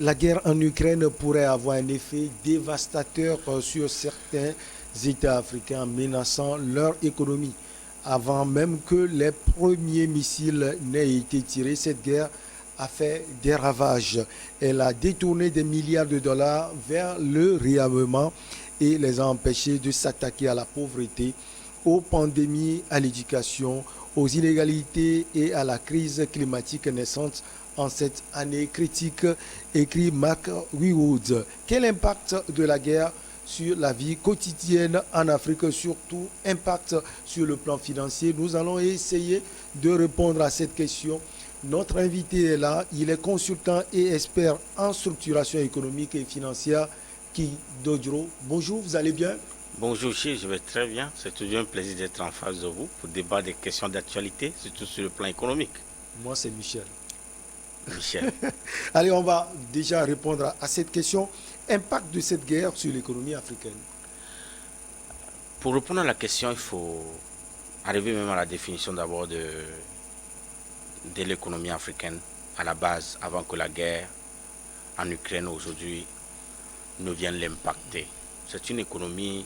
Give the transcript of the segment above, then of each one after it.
La guerre en Ukraine pourrait avoir un effet dévastateur sur certains États africains, menaçant leur économie. Avant même que les premiers missiles n'aient été tirés, cette guerre a fait des ravages. Elle a détourné des milliards de dollars vers le réarmement et les a empêchés de s'attaquer à la pauvreté, aux pandémies, à l'éducation, aux inégalités et à la crise climatique naissante en cette année critique, écrit Mark Wiwood. Quel impact de la guerre sur la vie quotidienne en Afrique, surtout impact sur le plan financier? Nous allons essayer de répondre à cette question. Notre invité est là, il est consultant et expert en structuration économique et financière, Ki Dodro. Bonjour, vous allez bien? Bonjour, je vais très bien. C'est toujours un plaisir d'être en face de vous pour débattre des questions d'actualité, surtout sur le plan économique. Moi, c'est Michel. Michel, Allez, on va déjà répondre à cette question. Impact de cette guerre sur l'économie africaine. pour répondre à la question, il faut arriver même à la définition d'abord de l'économie africaine à la base, avant que la guerre en Ukraine aujourd'hui ne vienne l'impacter. C'est une économie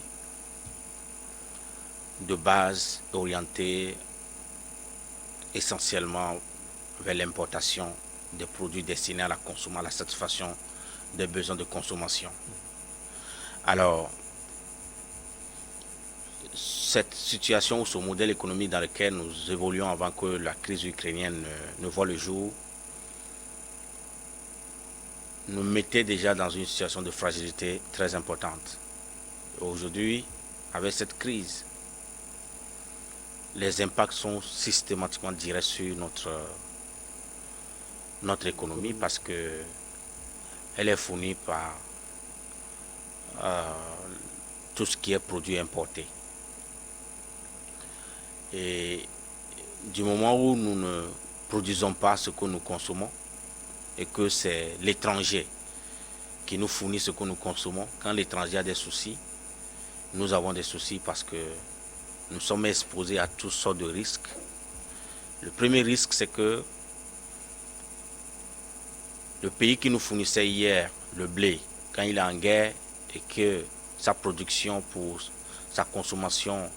de base orientée essentiellement vers l'importation des produits destinés à la consommation, à la satisfaction des besoins de consommation. Alors, cette situation ou ce modèle économique dans lequel nous évoluons avant que la crise ukrainienne ne voit le jour nous mettait déjà dans une situation de fragilité très importante. Aujourd'hui, avec cette crise, les impacts sont systématiquement directs sur notre économie parce que elle est fournie par euh, tout ce qui est produit importé. Et du moment où nous ne produisons pas ce que nous consommons et que c'est l'étranger qui nous fournit ce que nous consommons, quand l'étranger a des soucis, nous avons des soucis parce que nous sommes exposés à toutes sortes de risques. Le premier risque, c'est que le pays qui nous fournissait hier le blé, quand il est en guerre et que sa production pour sa consommation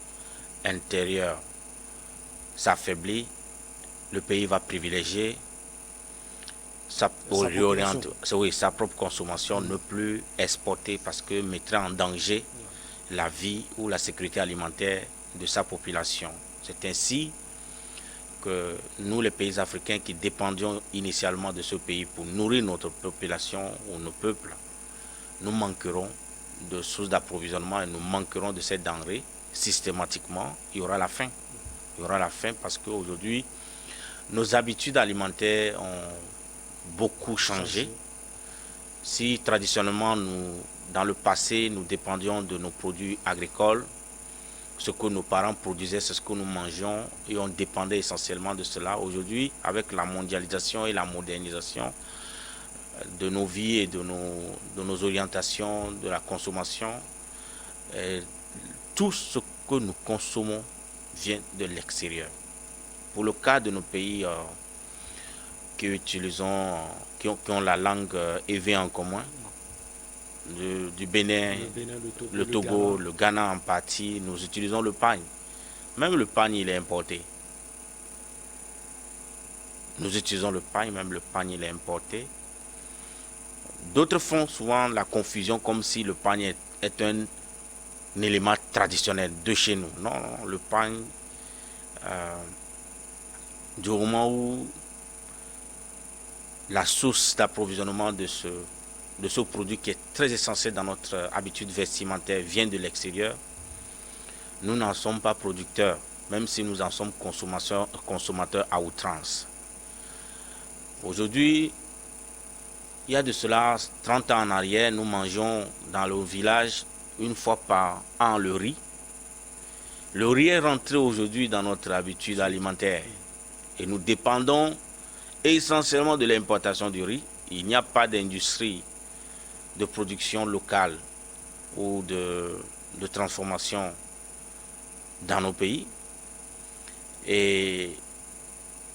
intérieure s'affaiblit, le pays va privilégier sa propre consommation, ne plus exporter parce que mettrait en danger la vie ou la sécurité alimentaire de sa population. C'est ainsi que nous, les pays africains qui dépendions initialement de ce pays pour nourrir notre population ou nos peuples, nous manquerons de sources d'approvisionnement et nous manquerons de ces denrées systématiquement. Il y aura la faim. Il y aura la faim parce qu'aujourd'hui, nos habitudes alimentaires ont beaucoup changé. Si traditionnellement, dans le passé, nous dépendions de nos produits agricoles, ce que nos parents produisaient, c'est ce que nous mangeons et on dépendait essentiellement de cela. Aujourd'hui, avec la mondialisation et la modernisation de nos vies et de nos orientations, de la consommation, tout ce que nous consommons vient de l'extérieur. Pour le cas de nos pays qui ont la langue éveillée en commun, du Bénin, le Togo, le Ghana en partie, nous utilisons le pagne. Même le pagne, il est importé. Nous utilisons le pagne, même le pagne, il est importé. D'autres font souvent la confusion comme si le pagne est un élément traditionnel de chez nous. Non, le pagne, du moment où la source d'approvisionnement de ce produit qui est très essentiel dans notre habitude vestimentaire vient de l'extérieur, nous n'en sommes pas producteurs, même si nous en sommes consommateurs à outrance. Aujourd'hui, il y a de cela 30 ans en arrière, nous mangeons dans le village une fois par an le riz. Le riz est rentré aujourd'hui dans notre habitude alimentaire et nous dépendons essentiellement de l'importation du riz. Il n'y a pas d'industrie de production locale ou de transformation dans nos pays. Et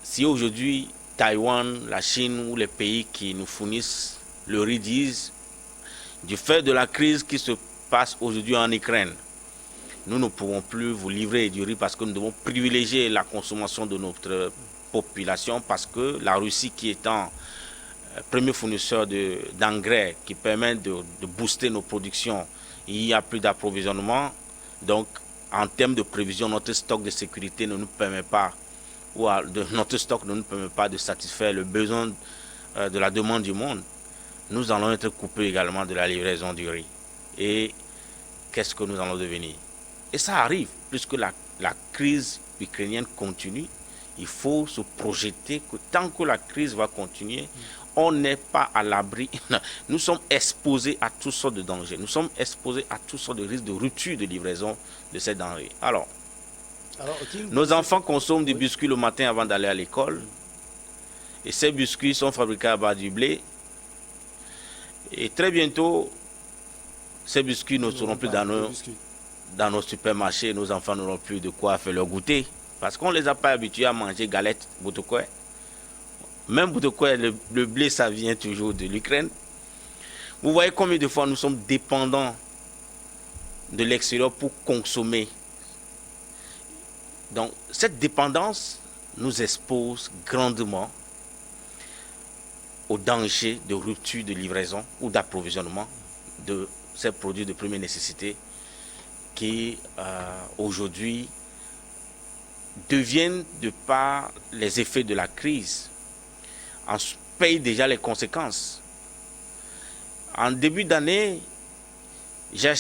si aujourd'hui Taïwan, la Chine ou les pays qui nous fournissent le riz disent, du fait de la crise qui se passe aujourd'hui en Ukraine, nous ne pouvons plus vous livrer du riz parce que nous devons privilégier la consommation de notre population parce que la Russie qui est un premier fournisseur d'engrais qui permet de booster nos productions, il n'y a plus d'approvisionnement. Donc, en termes de prévision, notre stock de sécurité ne nous permet pas, notre stock ne nous permet pas de satisfaire le besoin de la demande du monde. Nous allons être coupés également de la livraison du riz. Et qu'est-ce que nous allons devenir? Et ça arrive, puisque la crise ukrainienne continue. Il faut se projeter que tant que la crise va continuer, on n'est pas à l'abri. Nous sommes exposés à toutes sortes de dangers. Nous sommes exposés à toutes sortes de risques de rupture de livraison de ces denrées. Alors nos enfants consomment des biscuits le matin avant d'aller à l'école. Et ces biscuits sont fabriqués à base du blé. Et très bientôt, ces biscuits ne seront plus dans nos supermarchés. Nos enfants n'auront plus de quoi faire leur goûter. Parce qu'on ne les a pas habitués à manger galettes, boutokoué. Même boutokoué, le blé, ça vient toujours de l'Ukraine. Vous voyez combien de fois nous sommes dépendants de l'extérieur pour consommer. Donc, cette dépendance nous expose grandement au danger de rupture de livraison ou d'approvisionnement de ces produits de première nécessité qui, aujourd'hui, deviennent, de par les effets de la crise, en paye déjà les conséquences. En début d'année, je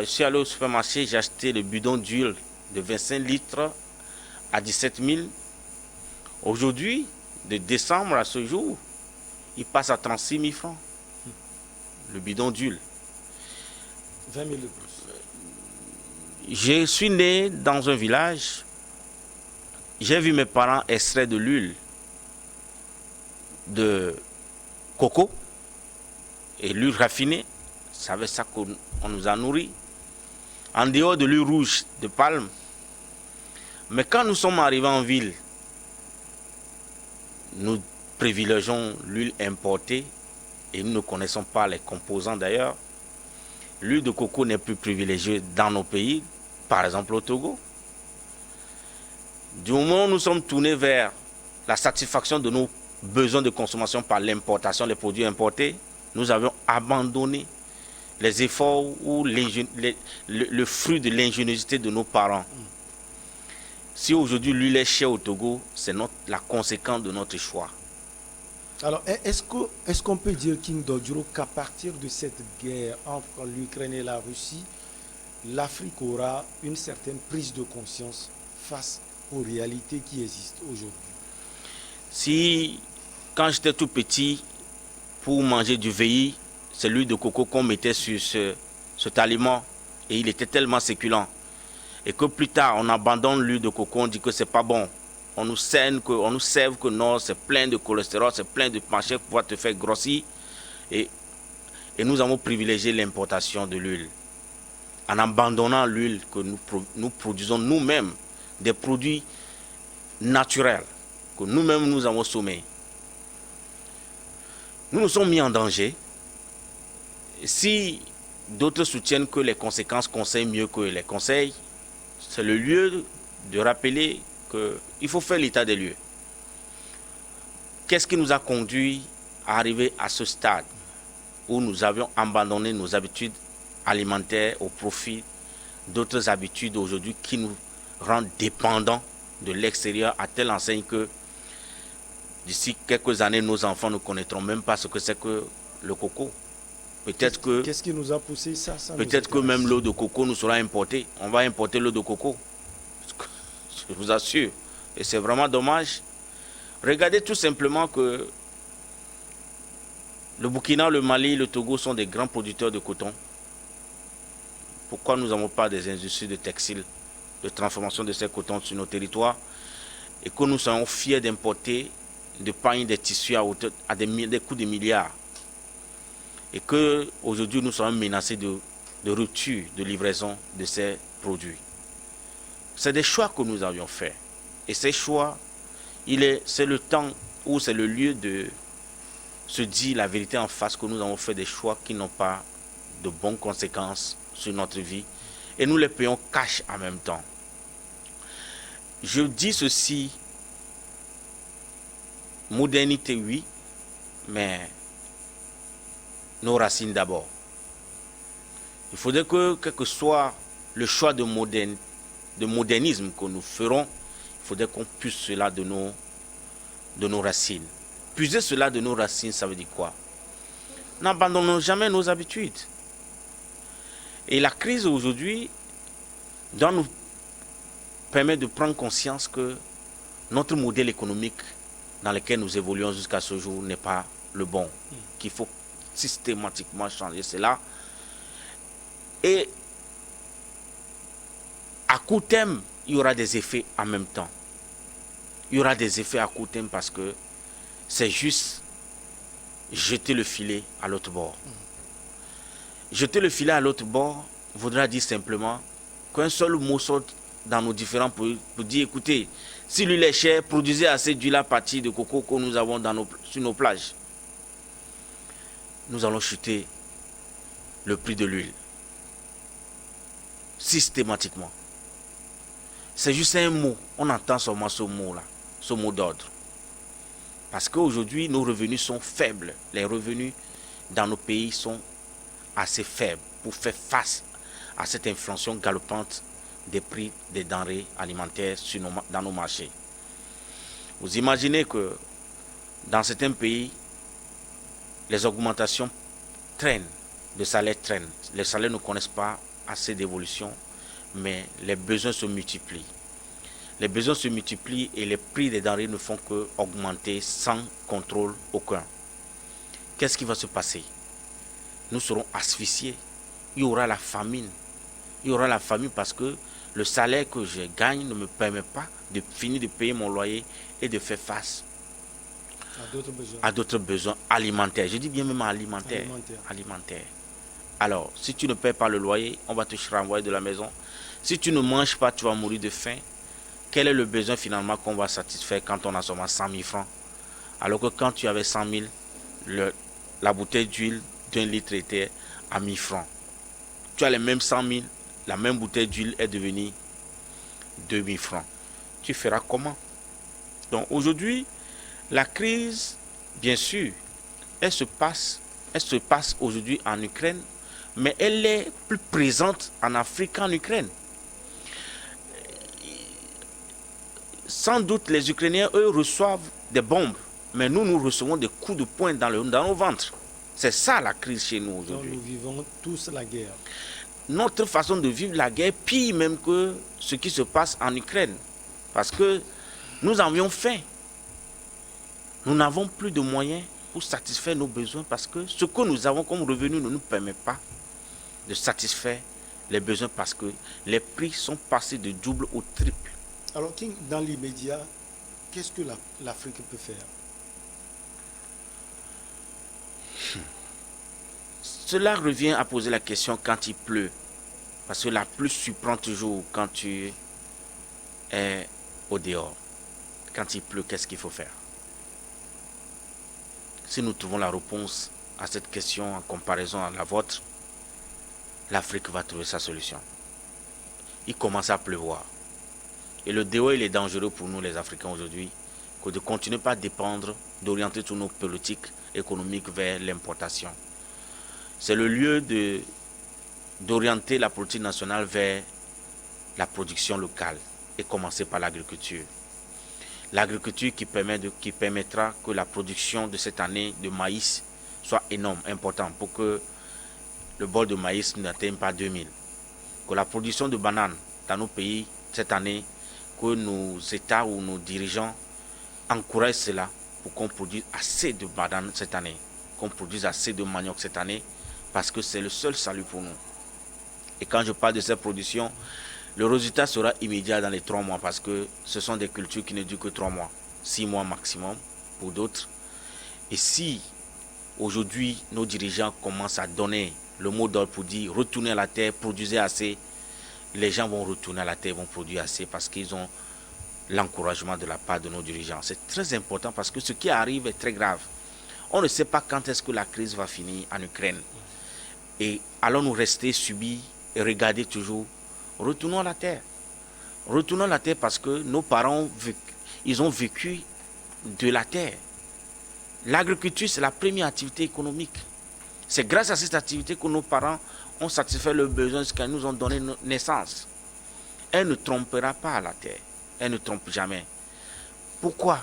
suis allé au supermarché, j'ai acheté le bidon d'huile de 25 litres à 17 000. Aujourd'hui, de décembre à ce jour, il passe à 36 000 francs. Le bidon d'huile. 20 000 de plus. Je suis né dans un village. J'ai vu mes parents extraire de l'huile de coco et l'huile raffinée. C'est avec ça qu'on nous a nourris. En dehors de l'huile rouge de palme. Mais quand nous sommes arrivés en ville, nous privilégions l'huile importée et nous ne connaissons pas les composants d'ailleurs. L'huile de coco n'est plus privilégiée dans nos pays, par exemple au Togo. Du moment où nous sommes tournés vers la satisfaction de nos besoins de consommation par l'importation des produits importés, nous avons abandonné les efforts ou le fruit de l'ingéniosité de nos parents. Si aujourd'hui l'huile est chère au Togo, c'est la conséquence de notre choix. Alors, est-ce qu'on peut dire, King Dodjuro, qu'à partir de cette guerre entre l'Ukraine et la Russie, l'Afrique aura une certaine prise de conscience face aux réalités qui existent aujourd'hui? Si, quand j'étais tout petit, pour manger du veillis, c'est l'huile de coco qu'on mettait sur cet aliment et il était tellement succulent. Et que plus tard, on abandonne l'huile de coco, on dit que c'est pas bon. On nous sert que non, c'est plein de cholestérol, c'est plein de machin pour pouvoir te faire grossir. Et nous avons privilégié l'importation de l'huile. En abandonnant l'huile que nous produisons nous-mêmes, des produits naturels que nous-mêmes nous avons sommés. Nous nous sommes mis en danger. Si d'autres soutiennent que les conséquences conseillent mieux que les conseils, c'est le lieu de rappeler qu'il faut faire l'état des lieux. Qu'est-ce qui nous a conduit à arriver à ce stade où nous avions abandonné nos habitudes alimentaires au profit d'autres habitudes aujourd'hui qui nous rendent dépendants de l'extérieur à telle enseigne que d'ici quelques années, nos enfants ne connaîtront même pas ce que c'est que le coco. Peut-être que... Qu'est-ce qui nous a poussé ça? Peut-être que même l'eau de coco nous sera importée. On va importer l'eau de coco. Je vous assure. Et c'est vraiment dommage. Regardez tout simplement que le Burkina, le Mali, le Togo sont des grands producteurs de coton. Pourquoi nous n'avons pas des industries de textile, de transformation de ces cotons sur nos territoires et que nous soyons fiers d'importer de paille des tissus à des coûts de milliards et qu'aujourd'hui nous sommes menacés de rupture de livraison de ces produits. C'est des choix que nous avions faits. Et ces choix, c'est le temps ou c'est le lieu de se dire la vérité en face, que nous avons fait des choix qui n'ont pas de bonnes conséquences sur notre vie et nous les payons cash en même temps. Je dis ceci, modernité oui, mais nos racines d'abord. Il faudrait que, quel que soit le choix de modernisme que nous ferons, il faudrait qu'on puise cela de nos racines. Puiser cela de nos racines, ça veut dire quoi? N'abandonnons jamais nos habitudes. Et la crise aujourd'hui doit nous permettre de prendre conscience que notre modèle économique dans lequel nous évoluons jusqu'à ce jour n'est pas le bon. Qu'il faut systématiquement changer cela. Et à court terme, il y aura des effets en même temps. Il y aura des effets à court terme parce que c'est juste jeter le filet à l'autre bord. Jeter le filet à l'autre bord voudra dire simplement qu'un seul mot sorte dans nos différents pays pour dire, écoutez, si l'huile est chère, produisez assez d'huile à partir de coco que nous avons sur nos plages. Nous allons chuter le prix de l'huile. Systématiquement. C'est juste un mot. On entend seulement ce mot-là, ce mot d'ordre. Parce qu'aujourd'hui, nos revenus sont faibles. Les revenus dans nos pays sont assez faibles pour faire face à cette inflation galopante des prix des denrées alimentaires dans nos marchés. Vous imaginez que dans certains pays, les augmentations traînent, les salaires traînent. Les salaires ne connaissent pas assez d'évolution, mais les besoins se multiplient. Les besoins se multiplient et les prix des denrées ne font qu'augmenter sans contrôle aucun. Qu'est-ce qui va se passer? Nous serons asphyxiés. Il y aura la famine. Il y aura la famine parce que le salaire que je gagne ne me permet pas de finir de payer mon loyer et de faire face à d'autres besoins alimentaires. Je dis bien même alimentaires. Alors, si tu ne paies pas le loyer, on va te renvoyer de la maison. Si tu ne manges pas, tu vas mourir de faim. Quel est le besoin finalement qu'on va satisfaire quand on a seulement 100 000 francs? Alors que quand tu avais 100 000, la bouteille d'huile d'1 litre était à 1000 francs. Tu as les mêmes 100 000, la même bouteille d'huile est devenue 2000 francs. Tu feras comment? Donc aujourd'hui, la crise, bien sûr, elle se passe aujourd'hui en Ukraine, mais elle est plus présente en Afrique qu'en Ukraine. Sans doute, les Ukrainiens, eux, reçoivent des bombes, mais nous recevons des coups de poing dans nos ventres. C'est ça la crise chez nous aujourd'hui. Nous vivons tous la guerre. Notre façon de vivre la guerre, pire même que ce qui se passe en Ukraine. Parce que nous avions faim. Nous n'avons plus de moyens pour satisfaire nos besoins parce que ce que nous avons comme revenu ne nous permet pas de satisfaire les besoins parce que les prix sont passés de double au triple. Alors, King, dans l'immédiat, qu'est-ce que l'Afrique peut faire? Cela revient à poser la question quand il pleut. Parce que la pluie surprend toujours quand tu es au dehors. Quand il pleut, qu'est-ce qu'il faut faire? Si nous trouvons la réponse à cette question en comparaison à la vôtre, l'Afrique va trouver sa solution. Il commence à pleuvoir. Et le dehors, il est dangereux pour nous les Africains aujourd'hui que de continuer par dépendre, d'orienter toutes nos politiques économiques vers l'importation. C'est le lieu d'orienter la politique nationale vers la production locale et commencer par l'agriculture. L'agriculture qui permettra que la production de cette année de maïs soit énorme, importante, pour que le bol de maïs n'atteigne pas 2000. Que la production de bananes dans nos pays cette année, que nos États ou nos dirigeants encouragent cela pour qu'on produise assez de bananes cette année, qu'on produise assez de manioc cette année, parce que c'est le seul salut pour nous. Et quand je parle de cette production, le résultat sera immédiat dans les 3 mois, parce que ce sont des cultures qui ne durent que 3 mois, 6 mois maximum pour d'autres. Et si aujourd'hui nos dirigeants commencent à donner le mot d'ordre pour dire retournez à la terre, produisez assez, les gens vont retourner à la terre, vont produire assez parce qu'ils ont l'encouragement de la part de nos dirigeants. C'est très important parce que ce qui arrive est très grave. On ne sait pas quand est-ce que la crise va finir en Ukraine. Et allons-nous rester subis et regarder toujours? Retournons à la terre. Retournons à la terre parce que nos parents, ils ont vécu de la terre. L'agriculture, c'est la première activité économique. C'est grâce à cette activité que nos parents ont satisfait leurs besoins jusqu'à nous ont donné naissance. Elle ne trompera pas la terre. Elle ne trompe jamais. Pourquoi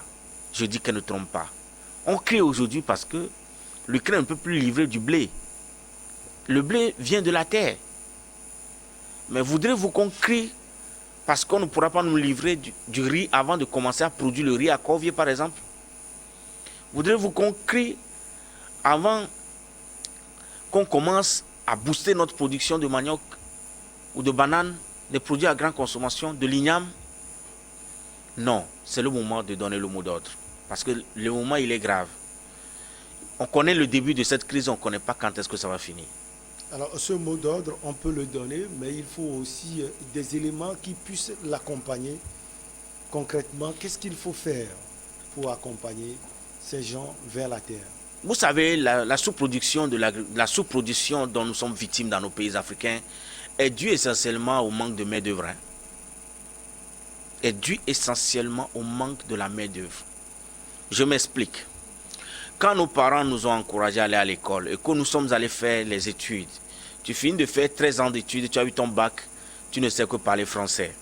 je dis qu'elle ne trompe pas? On crie aujourd'hui parce que l'Ukraine ne peut plus livrer du blé. Le blé vient de la terre. Mais voudrez-vous qu'on crie parce qu'on ne pourra pas nous livrer du riz avant de commencer à produire le riz à Corvier, par exemple? Voudrez-vous qu'on crie avant qu'on commence à booster notre production de manioc ou de bananes, des produits à grande consommation, de l'igname? Non, c'est le moment de donner le mot d'ordre. Parce que le moment, il est grave. On connaît le début de cette crise, on ne connaît pas quand est-ce que ça va finir. Alors, ce mot d'ordre, on peut le donner, mais il faut aussi des éléments qui puissent l'accompagner concrètement. Qu'est-ce qu'il faut faire pour accompagner ces gens vers la terre? Vous savez, la sous-production sous-production dont nous sommes victimes dans nos pays africains est due essentiellement au manque de main-d'œuvre. Est due essentiellement au manque de la main-d'œuvre. Je m'explique. Quand nos parents nous ont encouragés à aller à l'école et que nous sommes allés faire les études, tu finis de faire 13 ans d'études, tu as eu ton bac, tu ne sais que parler français.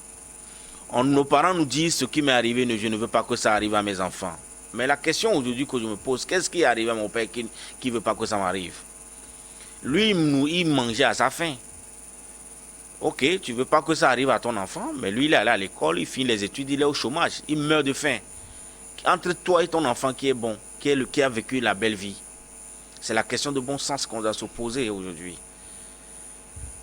Nos parents nous disent ce qui m'est arrivé, je ne veux pas que ça arrive à mes enfants. Mais la question aujourd'hui que je me pose, qu'est-ce qui est arrivé à mon père qui ne veut pas que ça m'arrive? Lui, il mangeait à sa faim. Ok, tu ne veux pas que ça arrive à ton enfant, mais lui, il est allé à l'école, il finit les études, il est au chômage, il meurt de faim. Entre toi et ton enfant qui est bon, qui a vécu la belle vie, c'est la question de bon sens qu'on doit se poser aujourd'hui.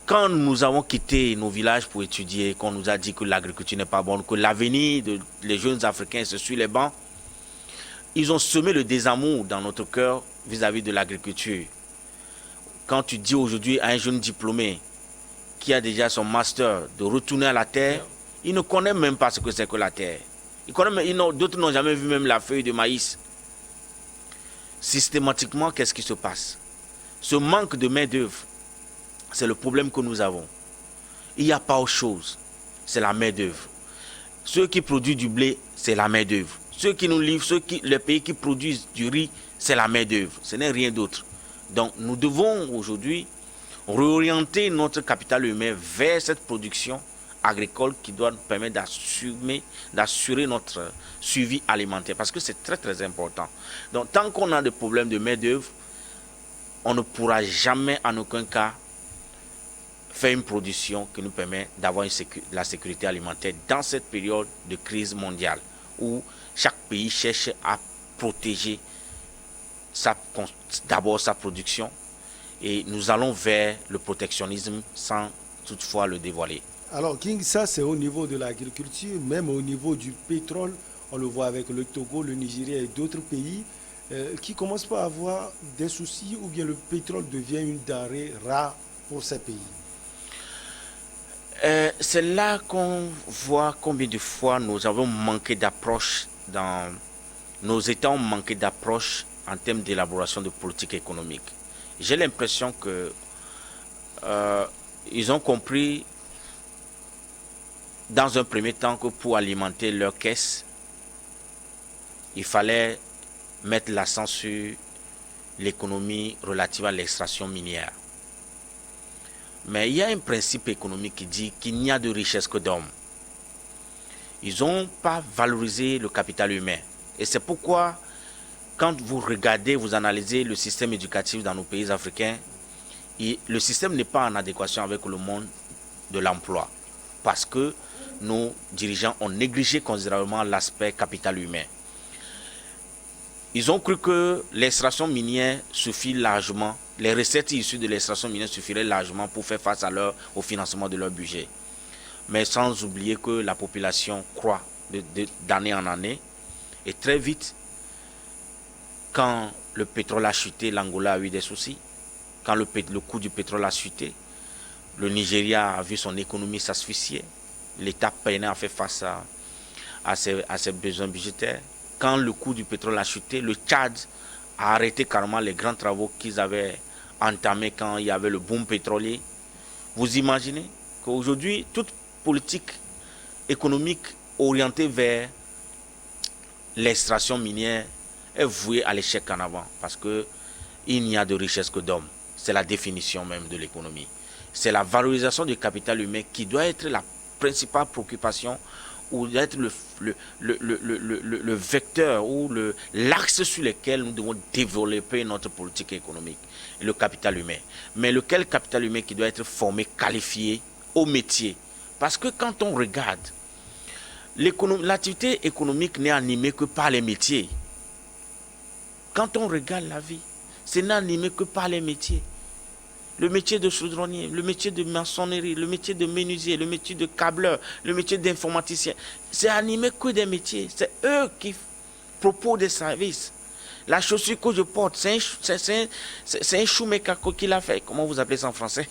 Quand nous avons quitté nos villages pour étudier, qu'on nous a dit que l'agriculture n'est pas bonne, que l'avenir des jeunes Africains c'est sur les bancs, ils ont semé le désamour dans notre cœur vis-à-vis de l'agriculture. Quand tu dis aujourd'hui à un jeune diplômé qui a déjà son master de retourner à la terre, il ne connaît même pas ce que c'est que la terre. D'autres n'ont jamais vu même la feuille de maïs. Systématiquement, qu'est-ce qui se passe? Ce manque de main-d'œuvre, c'est le problème que nous avons. Il n'y a pas autre chose, c'est la main-d'œuvre. Ceux qui produisent du blé, c'est la main-d'œuvre. Ceux qui nous livrent, les pays qui produisent du riz, c'est la main-d'œuvre. Ce n'est rien d'autre. Donc, nous devons aujourd'hui réorienter notre capital humain vers cette production agricole qui doit nous permettre d'assurer notre suivi alimentaire. Parce que c'est très très important. Donc tant qu'on a des problèmes de main-d'œuvre, on ne pourra jamais en aucun cas faire une production qui nous permet d'avoir la sécurité alimentaire dans cette période de crise mondiale où chaque pays cherche à protéger d'abord sa production et nous allons vers le protectionnisme sans toutefois le dévoiler. Alors, King, ça c'est au niveau de l'agriculture, même au niveau du pétrole, on le voit avec le Togo, le Nigeria et d'autres pays qui commencent pas à avoir des soucis ou bien le pétrole devient une denrée rare pour ces pays. C'est là qu'on voit combien de fois nous avons manqué d'approche nos États ont manqué d'approche en termes d'élaboration de politique économique. J'ai l'impression que ils ont compris dans un premier temps que pour alimenter leur caisse, il fallait mettre l'accent sur l'économie relative à l'extraction minière. Mais il y a un principe économique qui dit qu'il n'y a de richesse que d'hommes. Ils n'ont pas valorisé le capital humain. Et c'est pourquoi, quand vous regardez, vous analysez le système éducatif dans nos pays africains, le système n'est pas en adéquation avec le monde de l'emploi. Parce que nos dirigeants ont négligé considérablement l'aspect capital humain. Ils ont cru que l'extraction minière suffit largement, les recettes issues de l'extraction minière suffiraient largement pour faire face au financement de leur budget. Mais sans oublier que la population croît d'année en année. Et très vite, quand le pétrole a chuté, l'Angola a eu des soucis. Quand le coût du pétrole a chuté, le Nigeria a vu son économie s'asphyxier. L'État peinait à faire face à ses besoins budgétaires. Quand le coût du pétrole a chuté, le Tchad a arrêté carrément les grands travaux qu'ils avaient entamés quand il y avait le boom pétrolier. Vous imaginez qu'aujourd'hui, toute politique économique orientée vers l'extraction minière est vouée à l'échec en avant, parce qu'il n'y a de richesse que d'hommes. C'est la définition même de l'économie. C'est la valorisation du capital humain qui doit être la principale préoccupation, ou doit être le vecteur ou l'axe sur lequel nous devons développer notre politique économique, le capital humain. Mais lequel capital humain qui doit être formé, qualifié au métier. Parce que quand on regarde, l'activité économique n'est animée que par les métiers. Quand on regarde la vie, ce n'est animé que par les métiers. Le métier de chaudronnier, le métier de maçonnerie, le métier de menuisier, le métier de câbleur, le métier d'informaticien. C'est animé que des métiers. C'est eux qui proposent des services. La chaussure que je porte, c'est un shoemaker qui l'a fait. Comment vous appelez ça en français?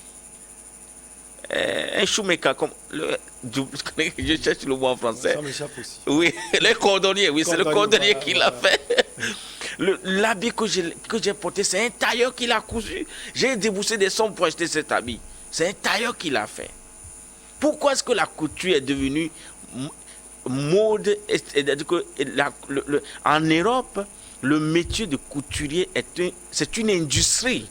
Un shoemaker, je cherche le mot en français. Ça m'échappe aussi. Oui, le cordonnier, oui, c'est le cordonnier qui l'a fait. L'habit que j'ai porté, c'est un tailleur qui l'a cousu. J'ai déboursé des sommes pour acheter cet habit. C'est un tailleur qui l'a fait. Pourquoi est-ce que la couture est devenue mode? En Europe, le métier de couturier c'est une industrie.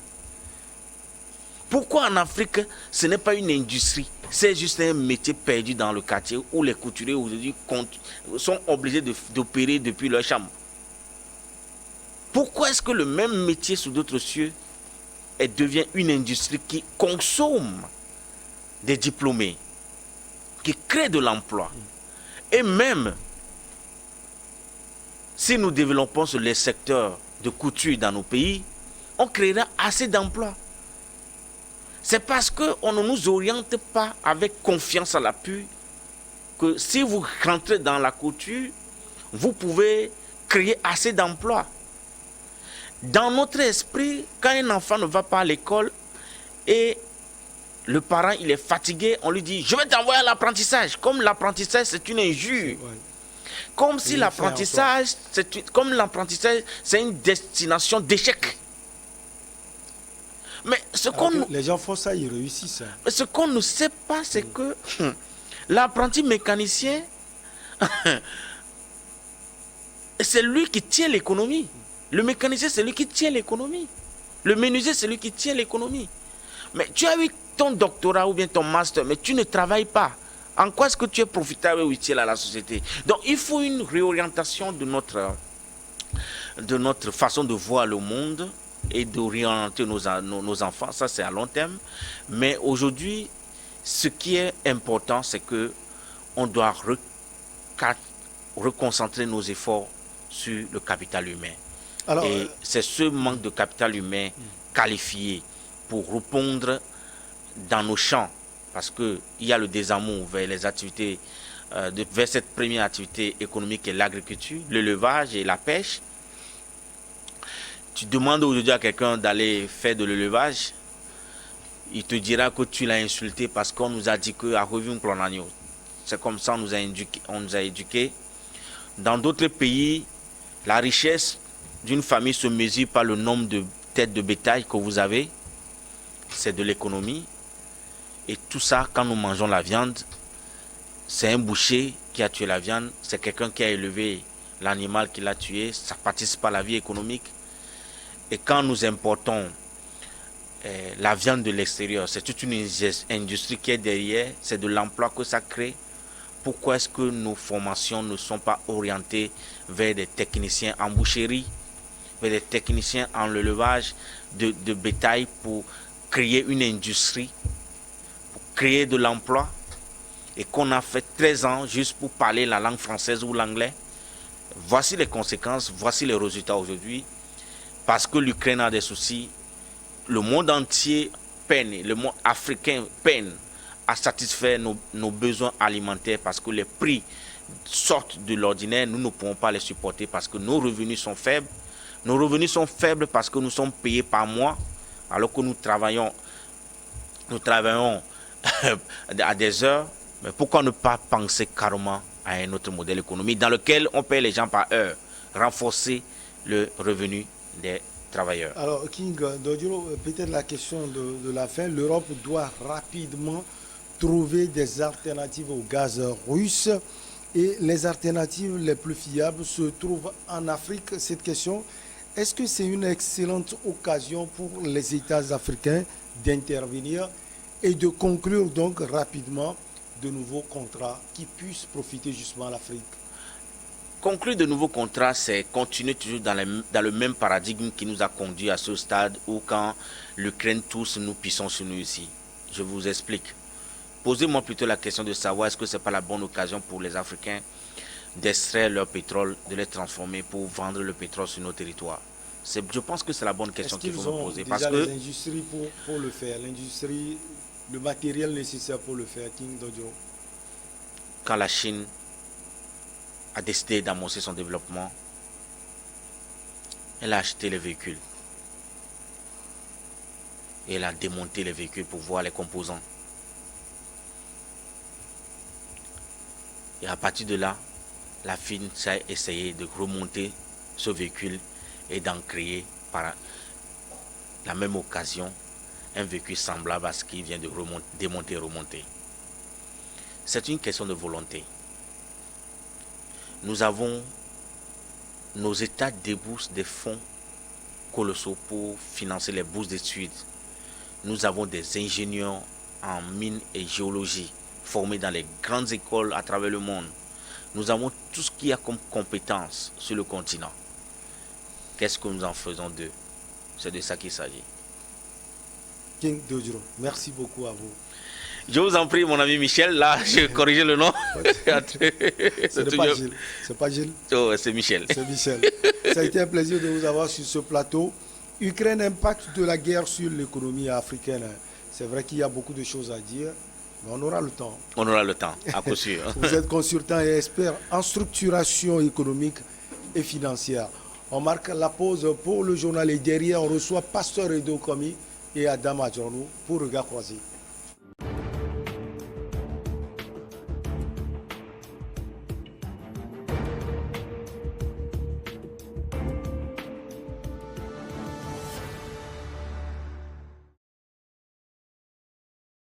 Pourquoi en Afrique, ce n'est pas une industrie? C'est juste un métier perdu dans le quartier où les couturiers aujourd'hui sont obligés d'opérer depuis leur chambre. Pourquoi est-ce que le même métier sous d'autres cieux devient une industrie qui consomme des diplômés, qui crée de l'emploi? Et même si nous développons sur les secteurs de couture dans nos pays, on créera assez d'emplois. C'est parce qu'on ne nous oriente pas avec confiance à l'appui que si vous rentrez dans la couture, vous pouvez créer assez d'emplois. Dans notre esprit, quand un enfant ne va pas à l'école et le parent il est fatigué, on lui dit « je vais t'envoyer à l'apprentissage ». Comme l'apprentissage c'est une injure. Ouais. Comme si l'apprentissage, c'est une destination d'échec. Mais les gens font ça, ils réussissent. Mais ce qu'on ne sait pas, c'est que l'apprenti mécanicien, c'est lui qui tient l'économie. Le mécanicien, c'est lui qui tient l'économie. Le menuisier, c'est lui qui tient l'économie. Mais tu as eu ton doctorat ou bien ton master, mais tu ne travailles pas. En quoi est-ce que tu es profitable ou utile à la société? Donc, il faut une réorientation de notre façon de voir le monde et d'orienter nos enfants. Ça, c'est à long terme. Mais aujourd'hui, ce qui est important, c'est qu'on doit reconcentrer nos efforts sur le capital humain. Alors, et c'est ce manque de capital humain qualifié pour répondre dans nos champs, parce qu'il y a le désamour vers les activités, vers cette première activité économique qui est l'agriculture, l'élevage et la pêche. Tu demandes aujourd'hui à quelqu'un d'aller faire de l'élevage, il te dira que tu l'as insulté parce qu'on nous a dit qu'à revue un agneau. C'est comme ça on nous a éduqués. Dans d'autres pays, la richesse d'une famille se mesure par le nombre de têtes de bétail que vous avez. C'est de l'économie. Et tout ça, quand nous mangeons la viande, c'est un boucher qui a tué la viande, c'est quelqu'un qui a élevé l'animal qui l'a tué, ça participe à la vie économique. Et quand nous importons la viande de l'extérieur, c'est toute une industrie qui est derrière, c'est de l'emploi que ça crée. Pourquoi est-ce que nos formations ne sont pas orientées vers des techniciens en boucherie, vers des techniciens en élevage de bétail pour créer une industrie, pour créer de l'emploi, et qu'on a fait 13 ans juste pour parler la langue française ou l'anglais? Voici les conséquences, voici les résultats aujourd'hui. Parce que l'Ukraine a des soucis, le monde entier peine, le monde africain peine à satisfaire nos besoins alimentaires parce que les prix sortent de l'ordinaire, nous ne pouvons pas les supporter parce que nos revenus sont faibles. Nos revenus sont faibles parce que nous sommes payés par mois, alors que nous travaillons à des heures. Mais pourquoi ne pas penser carrément à un autre modèle économique dans lequel on paye les gens par heure, renforcer le revenu des travailleurs. Alors, King Dodjiro, peut-être la question de la fin. L'Europe doit rapidement trouver des alternatives au gaz russe. Et les alternatives les plus fiables se trouvent en Afrique. Cette question, est-ce que c'est une excellente occasion pour les États africains d'intervenir et de conclure donc rapidement de nouveaux contrats qui puissent profiter justement à l'Afrique? Conclure de nouveaux contrats, c'est continuer toujours dans le même paradigme qui nous a conduit à ce stade où quand l'Ukraine tousse, nous pissons sur nous ici. Je vous explique. Posez-moi plutôt la question de savoir est-ce que ce n'est pas la bonne occasion pour les Africains d'extraire leur pétrole, de les transformer pour vendre le pétrole sur nos territoires. Je pense que c'est la bonne question qu'il faut me poser. Parce que les industries pour le faire, l'industrie, le matériel nécessaire pour le faire, King Dodjiro. Quand la Chine a décidé d'amorcer son développement, elle a acheté les véhicules. Et elle a démonté les véhicules pour voir les composants. Et à partir de là, la Chine a essayé de remonter ce véhicule et d'en créer par la même occasion un véhicule semblable à ce qui vient de démonter et remonter. C'est une question de volonté. Nous avons, nos États déboursent des fonds colossaux pour financer les bourses d'études. Nous avons des ingénieurs en mines et géologie formés dans les grandes écoles à travers le monde. Nous avons tout ce qu'il y a comme compétences sur le continent. Qu'est-ce que nous en faisons d'eux? C'est de ça qu'il s'agit. King Dodjiro, merci beaucoup à vous. Je vous en prie, mon ami Michel. Là, j'ai corrigé le nom. C'est pas Gilles. C'est pas Gilles. Oh, c'est Michel. C'est Michel. Ça a été un plaisir de vous avoir sur ce plateau. Ukraine, impact de la guerre sur l'économie africaine. C'est vrai qu'il y a beaucoup de choses à dire, mais on aura le temps. On aura le temps, à coup sûr. Vous êtes consultant et expert en structuration économique et financière. On marque la pause pour le journal et derrière, on reçoit Pasteur Edo Komi et Adam Adjornou pour Regard Croisé.